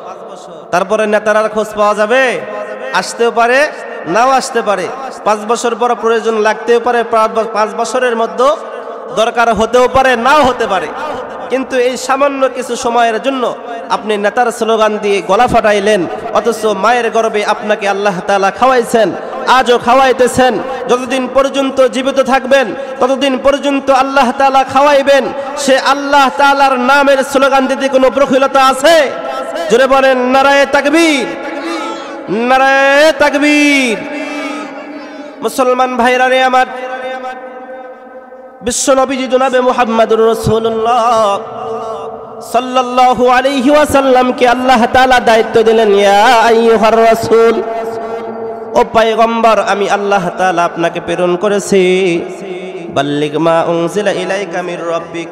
S1: তারপরে নেতার আর খোঁজ পাওয়া যাবে? আসতেও পারে, নাও আসতে পারে। 5 বছর পর প্রয়োজন লাগতেও পারে, 5 বছরের মধ্যে দরকার হতেও পারে, নাও হতে পারে। কিন্তু এই সামান্য কিছু সময়ের জন্য আপনি নেতার স্লোগান দিয়ে গলা ফাটাইলেন, অথচ মায়ের গর্ভে আপনাকে আল্লাহ তাআলা খাওয়াইছেন, আজও খাওয়াইতেছেন। যতদিন পর্যন্ত জীবিত থাকবেন ততদিন পর্যন্ত আল্লাহ তাআলা খাওয়াইবেন। সে আল্লাহ তাআলার নামের স্লোগান দিতে কোনো প্রফুল্লতা আছে? জোরে বলেন নারায়ে তাকবীর, নারায়ে তাকবীর। মুসলমান ভাইরা রে আমার, বিশ্ব নবীজি জনাবে মুহাম্মদুর রাসূলুল্লাহ সাল্লাল্লাহু আলাইহি ওয়াসাল্লামকে আল্লাহ তাআলা দায়িত্ব দিলেন, ইয়া আইয়ুহার রাসূল, ও পয়গম্বর আমি আল্লাহ তাআলা আপনাকে প্রেরণ করেছি, বাল্লিগ মা উনজিলা ইলাইকা মির রাব্বিক।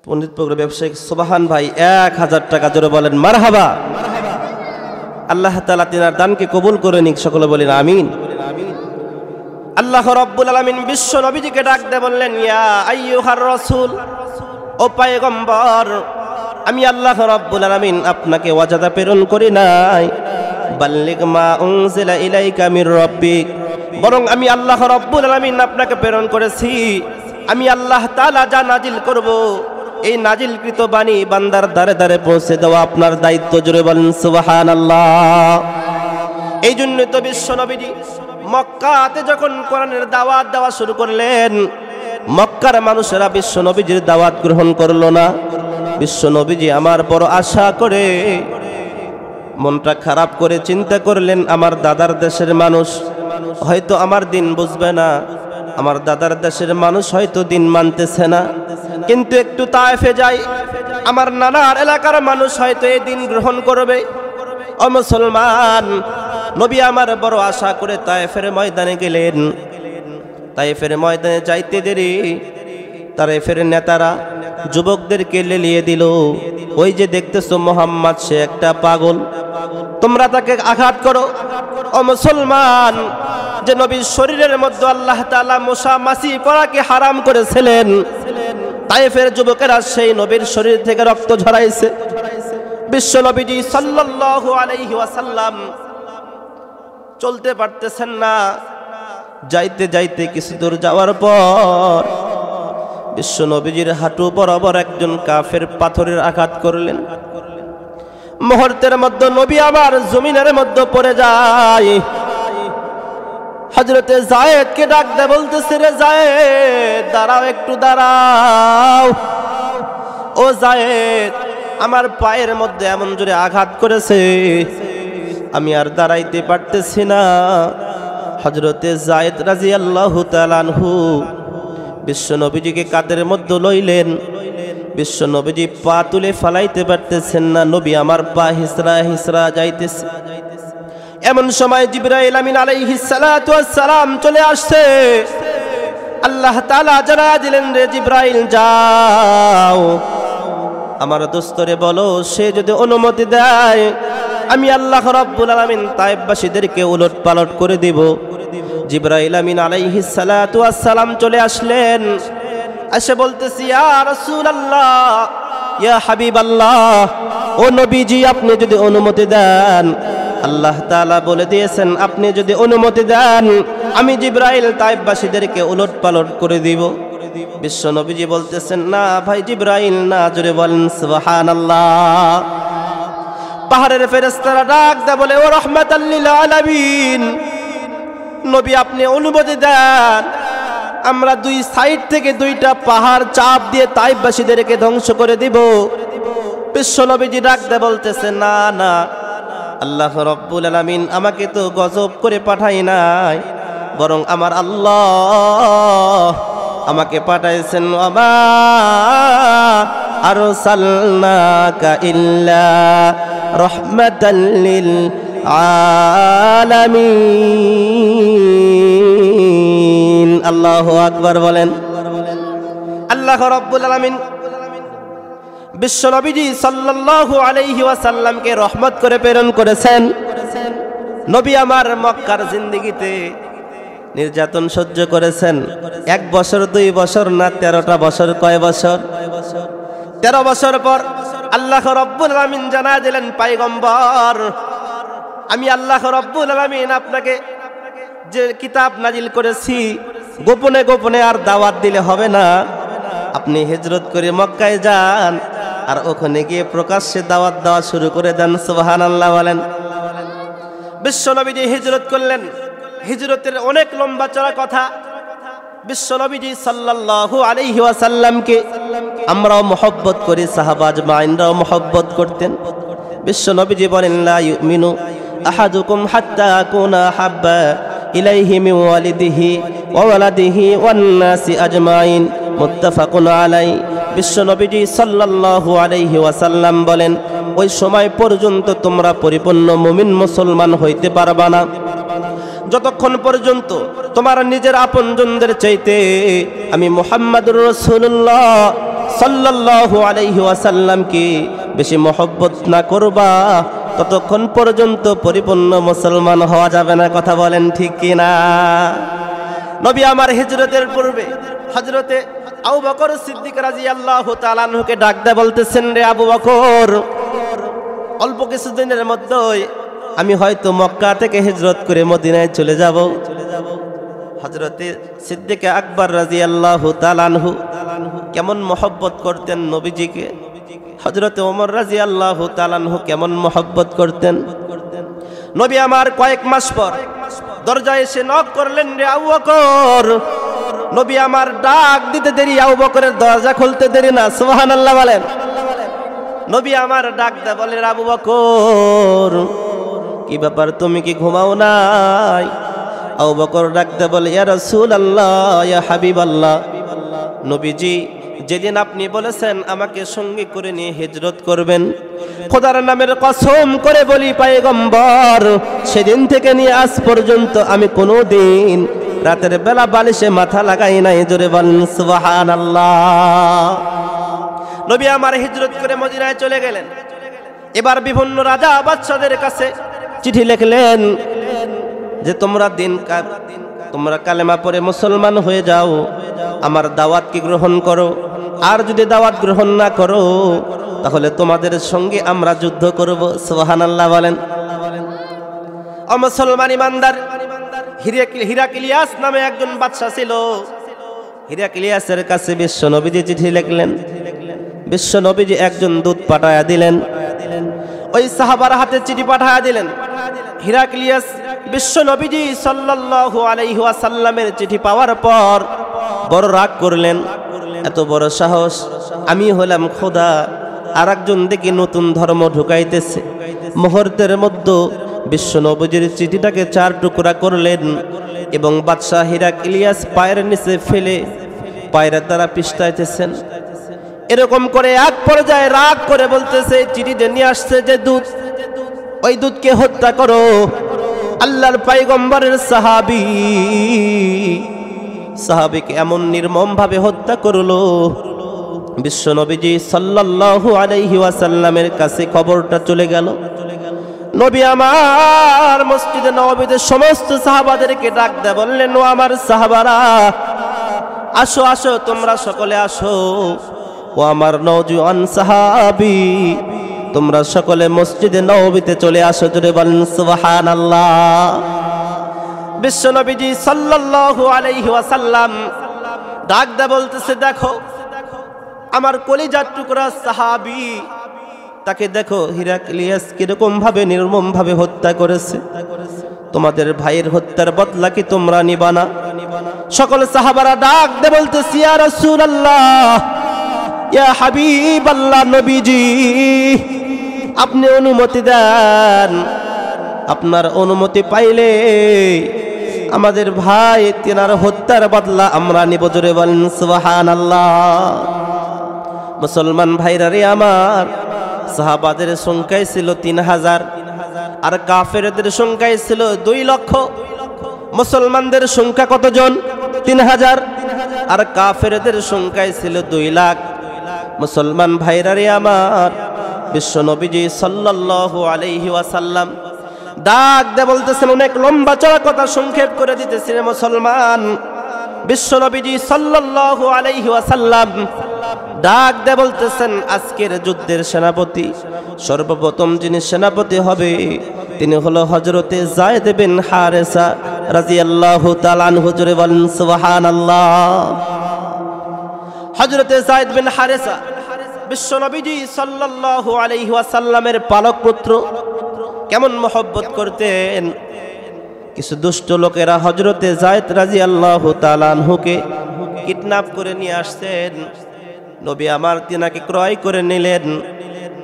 S1: পণ্ডিত প্রগ্রাম ব্যবসায়িক সুবহান ভাই 1000 টাকা জোরে বলেন মারহাবা। আল্লাহ তাআলা তিনার দানকে কবুল করে নিক, সকলে বলেন আমিন। আল্লাহ রাব্বুল আলামিন বিশ্ব নবীজিকে ডাক দিয়ে বললেন, ইয়া আইয়ুহার রাসূল, ও পয়গম্বর আমি আল্লাহ রাব্বুল আলামিন আপনাকে ওয়াজাদা প্রেরণ করি নাই, বাল্লিগ মা উনজিলা ইলাইকা মির রাব্বিক, বরং আমি আল্লাহ রাব্বুল আলামিন আপনাকে প্রেরণ করেছি, আমি আল্লাহ তাআলা যা নাজিল করব এই নাজিলকৃত বাণী বান্দার দ্বারে দ্বারে পৌঁছে দেওয়া আপনার দায়িত্ব। জোরে বলেন সুবহানাল্লাহ। এই জন্য তো বিশ্ব নবীজি মক্কাতে যখন কোরআনের দাওয়াত দেওয়া শুরু করলেন, মক্কার মানুষেরা বিশ্ব নবীজির দাওয়াত গ্রহণ করলো না। বিশ্ব নবীজি আমার বড় আশা করে মনটা খারাপ করে চিন্তা করলেন, আমার দাদার দেশের মানুষ হয়তো আমার দিন বুঝবে না, আমার দাদার দেশের মানুষ হয়তো দিন মানতেছে না, কিন্তু একটু তায়েফে যাই, আমার নানার এলাকার মানুষ হয়তো এই দিন গ্রহণ করবে। ও মুসলমান, নবী আমার বড় আশা করে তায়েফের ময়দানে গেলেন। তায়েফের ময়দানে যাইতে দেরি তায়েফের নেতারা যুবকদেরকে লেলিয়ে দিল, ওই যে দেখতেছো মুহাম্মদ সে একটা পাগল, তোমরা তাকে আঘাত করো। ও মুসলমান, যে নবীর শরীরের মধ্যে আল্লাহ তাআলা মশা মাছি পড়াকে হারাম করেছিলেন, তায়েফের যুবকেরা সেই নবীর শরীর থেকে রক্ত ঝরাইছে। বিশ্ব নবীজি সাল্লাল্লাহু আলাইহি ওয়াসাল্লাম চলতে পারতেছেন না। যাইতে যাইতে কিছু দূর যাওয়ার পর বিশ্ব নবীজির হাঁটু বরাবর একজন কাফের পাথরের আঘাত করলেন। মুহূর্তের মধ্যে নবী আমার জমিনের মধ্যে পড়ে যায়। হযরতে যায়েদকে ডাক দেয়, বলতেছে, রে যায়েদ, দাঁড়াও, একটু দাঁড়াও। ও যায়েদ, আমার পায়ের মধ্যে এমন জোরে আঘাত করেছে, আমি আর দাঁড়াইতে পারতেছি না। হযরতে যায়েদ রাদিয়াল্লাহু তাআলা আনহু বিশ্ব নবীজিকে কাঁধের মধ্যে লইলেন। বিশ্ব নবীজি পা তুলে ফালাইতে পারতেছেন না, নবী আমার পা হিসরা হিসরা যাইতেছে। এমন সময় জিবরাইল আমিন আলাইহিস সালাতু ওয়াস সালাম চলে আসছে। আল্লাহ তাআলা জানায়া দিলেন, রে জিবরাইল, যাও আমার দোস্তরে বলো, সে যদি অনুমতি দেয় আমি আল্লাহ রাব্বুল আলামিন তায়েববাসীদেরকে উলট পালট করে দিব। জিবরাইল আমিন আলাইহিস সালাতু ওয়াস সালাম চলে আসলেন। এসে বলতেছি, ইয়া রাসূলুল্লাহ, ইয়া হাবিবাল্লাহ, ও নবীজি, আপনি যদি অনুমতি দেন, আল্লাহ তাআলা বলে দিয়েছেন, আপনি যদি অনুমতি দেন আমি জিবরাইল তায়েববাসীদেরকে উলট পালট করে দিব। বিশ্ব নবীজি বলতেছেন, না ভাই জিবরাইল না, জোরে বলেন সুবহানাল্লাহ। পাহাড়ের ফেরেশতারা ডাক দেয়, বলে, ও রাহমাতাল লিল আলামিন, নবী আপনি অনুমতি দেন, আমরা দুই সাইড থেকে দুইটা পাহাড় চাপ দিয়ে তায়েববাসীদেরকে ধ্বংস করে দিব। বিশ্ব নবীজি ডাক দেয়, বলতেছে, না না, আল্লাহ রাব্বুল আলামিন আমাকে তো গজব করে পাঠাই নাই, বরং আমার আল্লাহ আমাকে পাঠাইছেন, আমা আরসালনাকা ইল্লা রাহমাতাল লিল আলামিন। আল্লাহু আকবার বলেন। আল্লাহ রাব্বুল আলামিন বিশ্ব নবীজি সাল্লাল্লাহু আলাইহি ওয়াসাল্লামকে রহমত করে প্রেরণ করেছেন। নবী আমার মক্কার জিন্দেগিতে নির্যাতন সহ্য করেছেন 1 বছর 2 বছর না, 13টা বছর। কয় বছর? 13 বছর পর আল্লাহ রাব্বুল আলামিন জানায় দিলেন, পয়গম্বর, আমি আল্লাহ রাব্বুল আলামিন আপনাকে যে কিতাব নাজিল করেছি, গোপনে গোপনে আর দাওয়াত দিলে হবে না, আপনি হিজরত করে মক্কায় যান আর ওখানে গিয়ে প্রকাশ্যে দাওয়াত দেওয়া শুরু করে দেন। সুবহানাল্লাহ বলেন। বিশ্ব নবীজি হিজরত করলেন। হিজরতের অনেক লম্বা চড়া কথা। বিশ্ব নবীজি সাল্লাল্লাহু আলাইহি ওয়াসাল্লামকে আমরাও মহব্বত করি, সাহাবা আজমাইনরাও মহব্বত করতেন। বিশ্ব নবীজি বলেন, লা ইউমিনু আহাদুকুম হাত্তা আকুনা হাব্বা ইলাইহি মিন ওয়ালিদিহি ওয়া ওয়ালাদিহি ওয়ান নাসি আজমাইন, মুত্তাফাকুন আলাই। বিশ্ব নবীজি সাল্লাল্লাহু আলাইহি ওয়াসাল্লাম বলেন, ওই সময় পর্যন্ত তোমরা পরিপূর্ণ মুমিন মুসলমান হইতে পারবা না যতক্ষণ পর্যন্ত তোমার নিজের আপনজনদের চাইতে আমি মুহাম্মাদুর রাসূলুল্লাহ সাল্লাল্লাহু আলাইহি ওয়াসাল্লামকে বেশি মহব্বত না করবা, ততক্ষণ পর্যন্ত পরিপূর্ণ মুসলমান হওয়া যাবে না। কথা বলেন ঠিক কি না? নবী আমার হিজরতের পূর্বে হযরতে আবু বকর সিদ্দিক রাদিয়াল্লাহু তাআলা আনহুকে ডাক দেয়, বলতেছেন, রে আবু বকর, অল্প কিছুদিনের মধ্যেই আমি হয়তো মক্কা থেকে হিজরত করে মদিনায় চলে যাব। হযরতে সিদ্দিক আকবর রাদিয়াল্লাহু তাআলা আনহু কেমন মহব্বত করতেন নবীজিকে, হযরতে ওমর রাদিয়াল্লাহু তাআলা আনহু কেমন মহব্বত করতেন। নবী আমার কয়েক মাস পর দরজায় এসে নক করলেন, রে আবু বকর। নবী আমার ডাক দিতে দেরি, আবু বকরের দরজা খুলতে দেরি না। সুবহানাল্লাহ বলেন। নবী আমার ডাক দেয়, বলে, আবু বকর, কি ব্যাপার, তুমি কি ঘুমাও নাই? আবু বকর ডাক দেয়, বলে, ইয়া রাসূলুল্লাহ, ইয়া হাবিবাল্লাহ, নবীজি যেদিন আপনি বলেছেন আমাকে সঙ্গী করে নিয়ে হিজরত করবেন, খোদার নামের কসম করে বলি পয়গম্বর, সেদিন থেকে নিয়ে আজ পর্যন্ত আমি কোনোদিন রাতের বেলা বালিশে মাথা লাগাই নাই। জোরে বলেন সুবহানাল্লাহ। নবী আমার হিজরত করে মদিনায় চলে গেলেন। এবার বিভিন্ন রাজা বাদশাদের কাছে চিঠি লিখলেন যে তোমরা কালেমা পড়ে মুসলমান হয়ে যাও, আমার দাওয়াত কি গ্রহণ করো, আর যদি দাওয়াত গ্রহণ না করো তাহলে তোমাদের সঙ্গে আমরা যুদ্ধ করব। সুবহানাল্লাহ বলেন। মুসলমান ইমানদার হিরাক্লিয়াস নামে একজন বাদশা ছিল। হিরাক্লিয়াসের কাছে বিশ্ব নবীজি চিঠি লিখলেন। বিশ্ব নবীজি একজন দূত পাঠায়া দিলেন। ওই সাহাবার হাতে চিঠি পাঠিয়ে দিলেন। হিরাক্লিয়াস বিশ্ব নবীজি সাল্লাল্লাহু আলাইহি ওয়াসাল্লামের চিঠি পাওয়ার পর বড় রাগ করলেন। এত বড় সাহস, আমি হলাম খোদা, আর একজন দেখি নতুন ধর্ম ঢুকাইতেছে। মুহূর্তের মধ্যে বিশ্ব নবীজির চিঠিটাকে 4 টুকরা করলেন এবং বাদশাহ হিরাক্লিয়াস পায়ের নিচে ফেলে পায়ের দ্বারা পিষ্টাইতেছেন। এরকম করে এক পর্যায়ে রাগ করে বলতেছে, চিঠিতে নিয়ে আসছে যে দূত, ওই দূতকে হত্যা করো। আল্লাহর পয়গম্বরের সাহাবীকে এমন নির্মম ভাবে হত্যা করলো। বিশ্ব নবীজি সাল্লাল্লাহু আলাইহি ওয়াসাল্লামের কাছে খবরটা চলে গেল। নবী আমার মসজিদে নববীতে সমস্ত সাহাবাদেরকে ডাক দেয়া বললেন, ও আমার সাহাবারা, আসো আসো, তোমরা সকলে আসো। ও আমার নওজোয়ান সাহাবী, তোমরা সকলে মসজিদে নববীতে চলে আসো। জোরে বলেন সুবহানাল্লাহ। বিশ্ব নবীজি সাল্লাল্লাহু আলাইহি ওয়াসাল্লাম ডাক দেয়া বলতেছে, দেখো আমার কলিজার টুকরা সাহাবী, তাকে দেখো হিরাক্লিয়াস কিরকম ভাবে নির্মম ভাবে হত্যা করেছে। তোমাদের ভাইয়ের হত্যার বদলা কি তোমরা নিবা না? সকল সাহাবারা ডাক দে বলতেছে, ইয়া রাসূলুল্লাহ, ইয়া হাবিবাল্লাহ, নবীজি আপনি অনুমতি দেন। আপনার অনুমতি পাইলে আমাদের ভাই তিনার হত্যার বদলা আমরা নিব। জোরে বলেন সুবহানাল্লাহ। মুসলমান ভাইরা রে আমার, সাহাবাদের সংখ্যাই ছিল 3000 আর কাফেরদের সংখ্যাই ছিল 2 লক্ষ। মুসলমানদের সংখ্যা কতজন? 3000 আর কাফেরদের সংখ্যাই ছিল 2 লাখ। মুসলমান ভাইরা রে আমার, বিশ্ব নবীজি সাল্লাল্লাহু আলাইহি ওয়াসাল্লাম ডাক দে বলতেছেন, অনেক লম্বা চড়া কথা সংক্ষেপ করে দিতেছিলেন মুসলমান। বিশ্ব নবীজি সাল্লাল্লাহু আলাইহি ওয়াসাল্লাম ডাক দে বলতেছেন, আজকের যুদ্ধের সেনাপতি, সর্বপ্রথম যিনি সেনাপতি হবে তিনি হলো হযরতে যায়েদ বিন হারেসা রাদিয়াল্লাহু তাআলা আনহু। জোরে বলেন সুবহানাল্লাহ। হযরতে যায়েদ বিন হারেসা বিশ্ব নবীজি সাল্লাল্লাহু আলাইহি ওয়াসাল্লামের পালক পুত্র। কেমন মহব্বত করতেন। কিছু দুষ্ট লোকেরা হযরতে যায়েদ রাদিয়াল্লাহু তাআলা আনহুকে কিডন্যাপ করে নিয়ে আসছেন। নবী আমার তিনাকে ক্রয় করে নিলেন।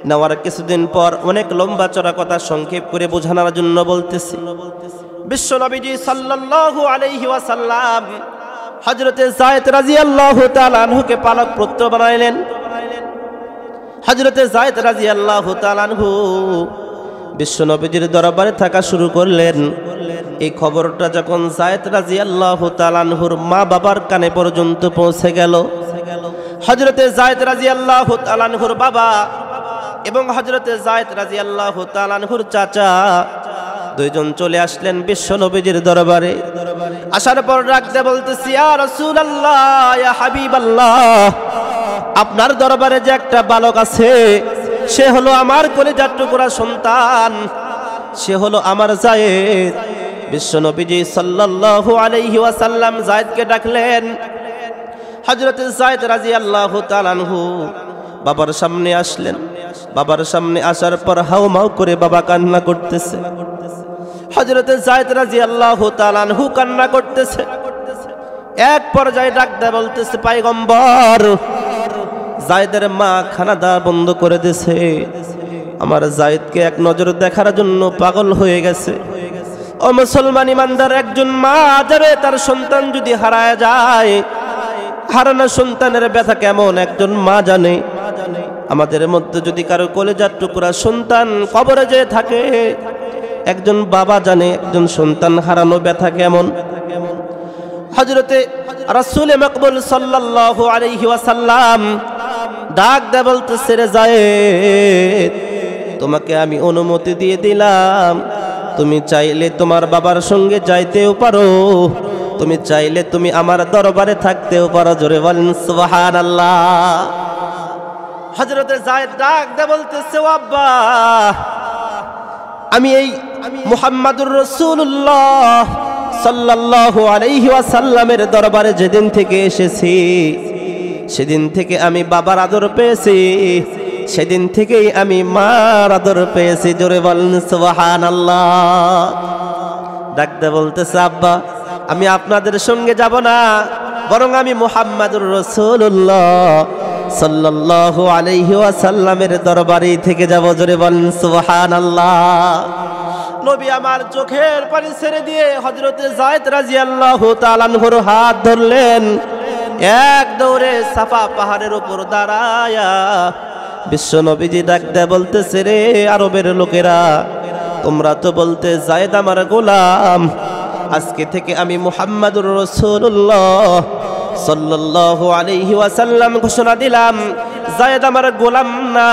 S1: নেওয়ার কিছুদিন পর অনেক লম্বা চড়া কথা সংক্ষেপ করে বোঝানোর জন্য বলতেছি। বিশ্ব নবীজি সাল্লাল্লাহু আলাইহি ওয়াসাল্লাম হযরতে যায়েদ রাদিয়াল্লাহু তাআলা আনহুকে পালক পুত্র বানাইলেন। হযরতে যায়েদ রাদিয়াল্লাহু তাআলা আনহু বিশ্ব নবীজির দরবারে থাকা শুরু করলেন। এই খবরটা যখন যায়েদ রাদিয়াল্লাহু তাআলা আনহুর মা বাবার কানে পর্যন্ত পৌঁছে গেল, হযরতে যায়েদ রাদিয়াল্লাহু তাআলা আনহুর বাবা এবং হযরতে যায়েদ রাদিয়াল্লাহু তাআলা আনহুর চাচা দুইজন চলে আসলেন বিশ্ব নবীজির দরবারে। আসার পর ডাকতে বলতেছি, ইয়া রাসূলুল্লাহ, ইয়া হাবিবাল্লাহ, আপনার দরবারে যে একটা বালক আছে, সে হলো আমার কলিজার টুকরা সন্তান, সে হলো আমার যায়েদ। বিশ্ব নবীজি সাল্লাল্লাহু আলাইহি ওয়াসাল্লাম যায়েদকে ডাকলেন। হযরতে যায়েদ রাদিয়াল্লাহু তাআলা আনহু বাবার সামনে আসলেন। বাবার সামনে আসার পর হাউমাউ করে বাবা কান্না করতেছে। হযরতে যায়েদ রাদিয়াল্লাহু তাআলা আনহু কান্না করতেছে। এক পর্যায়ে ডাক দেয়া বলতেছে, পয়গম্বর, যায়েদের মা খানা দেওয়া বন্ধ করে দিয়েছে। আমার যায়েদকে এক নজর দেখার জন্য পাগল হয়ে গেছে। ও মুসলমান ইমানদার, একজন মা যারে তার সন্তান যদি হারায় যায়, হারানো সন্তানের ব্যথা কেমন একজন মা জানে। আমাদের মধ্যে যদি কারো কলিজার টুকরা সন্তান কবরে যেয়ে থাকে, একজন বাবা জানে একজন সন্তান হারানো ব্যথা কেমন। হযরতে রাসূল মাকবুল সাল্লাল্লাহু আলাইহি ওয়াসাল্লাম ডাক দেয়া বলতেছে, রে যায়েদ, তোমাকে আমি অনুমতি দিয়ে দিলাম। তুমি চাইলে তোমার বাবার সঙ্গে যাইতেও পারো, তুমি চাইলে তুমি আমার দরবারে থাকতেও পারো। জোরে বলেন সুবহানাল্লাহ। হযরতে যায়েদ ডাক দেয়া বলতেছে, ও আব্বা, আমি এই মুহাম্মাদুর রাসূলুল্লাহ সাল্লাল্লাহু আলাইহি ওয়াসাল্লামের দরবারে যেদিন থেকে এসেছি, সেদিন থেকে আমি বাবার আদর পেয়েছি, সেদিন থেকেই আমি মার আদর পেয়েছি। জোরে বলেন সুবহানাল্লাহ। ডাকতে বলতেছে, আব্বা আমি আপনাদের সঙ্গে যাব না, বরং আমি মুহাম্মাদুর রাসূলুল্লাহ সাল্লাল্লাহু আলাইহি ওয়াসাল্লামের দরবারে থেকে যাব। জোরে বলেন সুবহানাল্লাহ। নবী আমার চোখের পানি ছেড়ে দিয়ে হযরতে যায়েদ রাদিয়াল্লাহু তাআলা আনহুর হাত ধরলেন, এক দৌড়ে সাফা পাহাড়ের উপর দাঁড়ায়া বিশ্ব নবীজি ডাক দেয়া বলতেছে, রে আরবের লোকেরা, তোমরা তো বলতে যায়েদ আমার গোলাম, আজকে থেকে আমি মুহাম্মাদুর রাসূলুল্লাহ সাল্লাল্লাহু আলাইহি ওয়াসাল্লাম ঘোষণা দিলাম, যায়েদ আমার গোলাম না,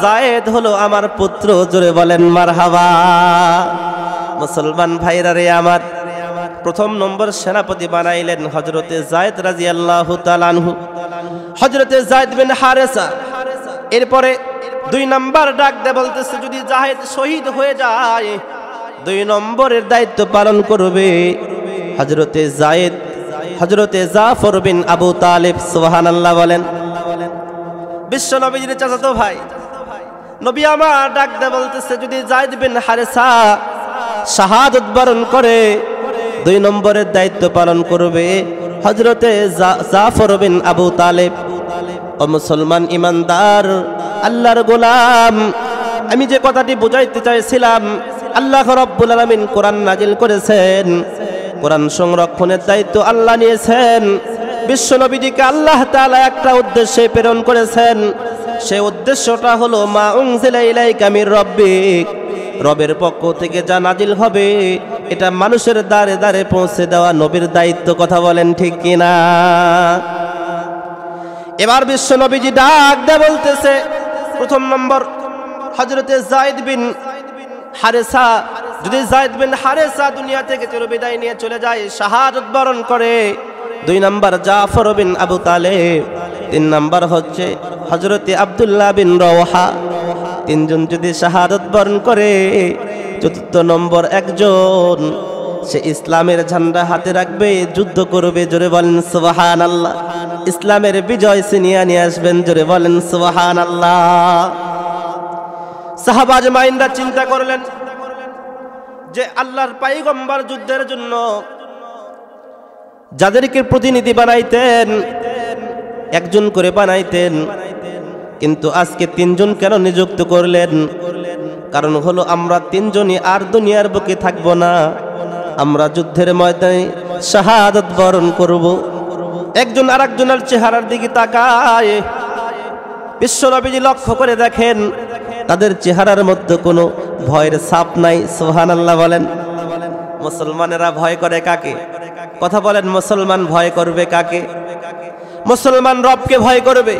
S1: যায়েদ হলো আমার পুত্র। জোরে বলেন মারহাবা। মুসলমান ভাইরা রে আমার, প্রথম নম্বর সেনাপতি বানাইলেন হযরতে যায়েদ রাদিয়াল্লাহু তাআলা আনহু, হযরতে যায়েদ বিন হারেসা। এরপরে 2 নম্বর ডাক দে বলতেছে, যদি যায়েদ শহীদ হয়ে যায় 2 নম্বরের দায়িত্ব পালন করবে হযরতে যায়েদ, হযরতে জাফর বিন আবু তালিব। সুবহানাল্লাহ বলেন। বিশ্ব নবীর চাচাতো ভাই নবী আমার ডাক দে বলতেছে, যদি যায়েদ বিন হারেসা শাহাদাত বরণ করে 2 নম্বরের দায়িত্ব পালন করবে হযরতে জাফর বিন আবু তালিব। ও মুসলমান ইমানদার আল্লাহর গোলাম, আমি যে কথাটি বুঝাইতে চাইছিলাম, আল্লাহ রাব্বুল আলামিন কোরআন নাজিল করেছেন, কোরআন সংরক্ষণের দায়িত্ব আল্লাহ নিয়েছেন। বিশ্ব নবীকে আল্লাহ তাআলা একটা উদ্দেশ্যে প্রেরণ করেছেন, সেই উদ্দেশ্যটা হলো মা উনজিলা ইলাইকা মির রাব্বিক, রবের পক্ষ থেকে যা নাজিল হবে এটা মানুষের দ্বারে দ্বারে পৌঁছে দেওয়া নবীর দায়িত্ব। কথা বলেন ঠিক কিনা? এবার বিশ্ব নবীজি ডাক দেয়া বলতেছে, প্রথম নম্বর হযরতে যায়েদ বিন হারেসা, যদি যায়েদ বিন হারেসা দুনিয়া থেকে চিরবিদায় নিয়ে চলে যায়, শাহাদাত বরণ করে, 2 নম্বর জাফর বিন আবু তালিব, 3 নম্বর হচ্ছে হযরতে আব্দুল্লাহ বিন রওহা, 3 জন যদি শাহাদাত বরণ করে, 4র্থ নম্বর একজন সে ইসলামের ঝান্ডা হাতে রাখবে, যুদ্ধ করবে। জোরে বলেন সুবহানাল্লাহ। ইসলামের বিজয় ছিনিয়ে নিয়ে আসবেন। জোরে বলেন সুবহানাল্লাহ। সাহাবা আজমাইনরা চিন্তা করলেন যে আল্লাহর পয়গম্বর যুদ্ধের জন্য যাদেরকে প্রতিনিধি বানাইতেন 1 জন করে বানাইতেন, কিন্তু আজকে 3 জন কেন নিযুক্ত করলেন? কারণ হলো আমরা 3 জনই আর দুনিয়ার বুকে থাকব না, আমরা যুদ্ধের ময়দানে শাহাদাত বরণ করব। একজন আরেকজনের চেহারার দিকে তাকায়, বিশ্ব নবীজি লক্ষ্য করে দেখেন তাদের চেহারার মধ্যে কোনো ভয়ের ছাপ নাই। সুবহানাল্লাহ বলেন। মুসলমানেরা ভয় করে কাকে? কথা বলেন, মুসলমান ভয় করবে কাকে? মুসলমান রবকে ভয় করবে।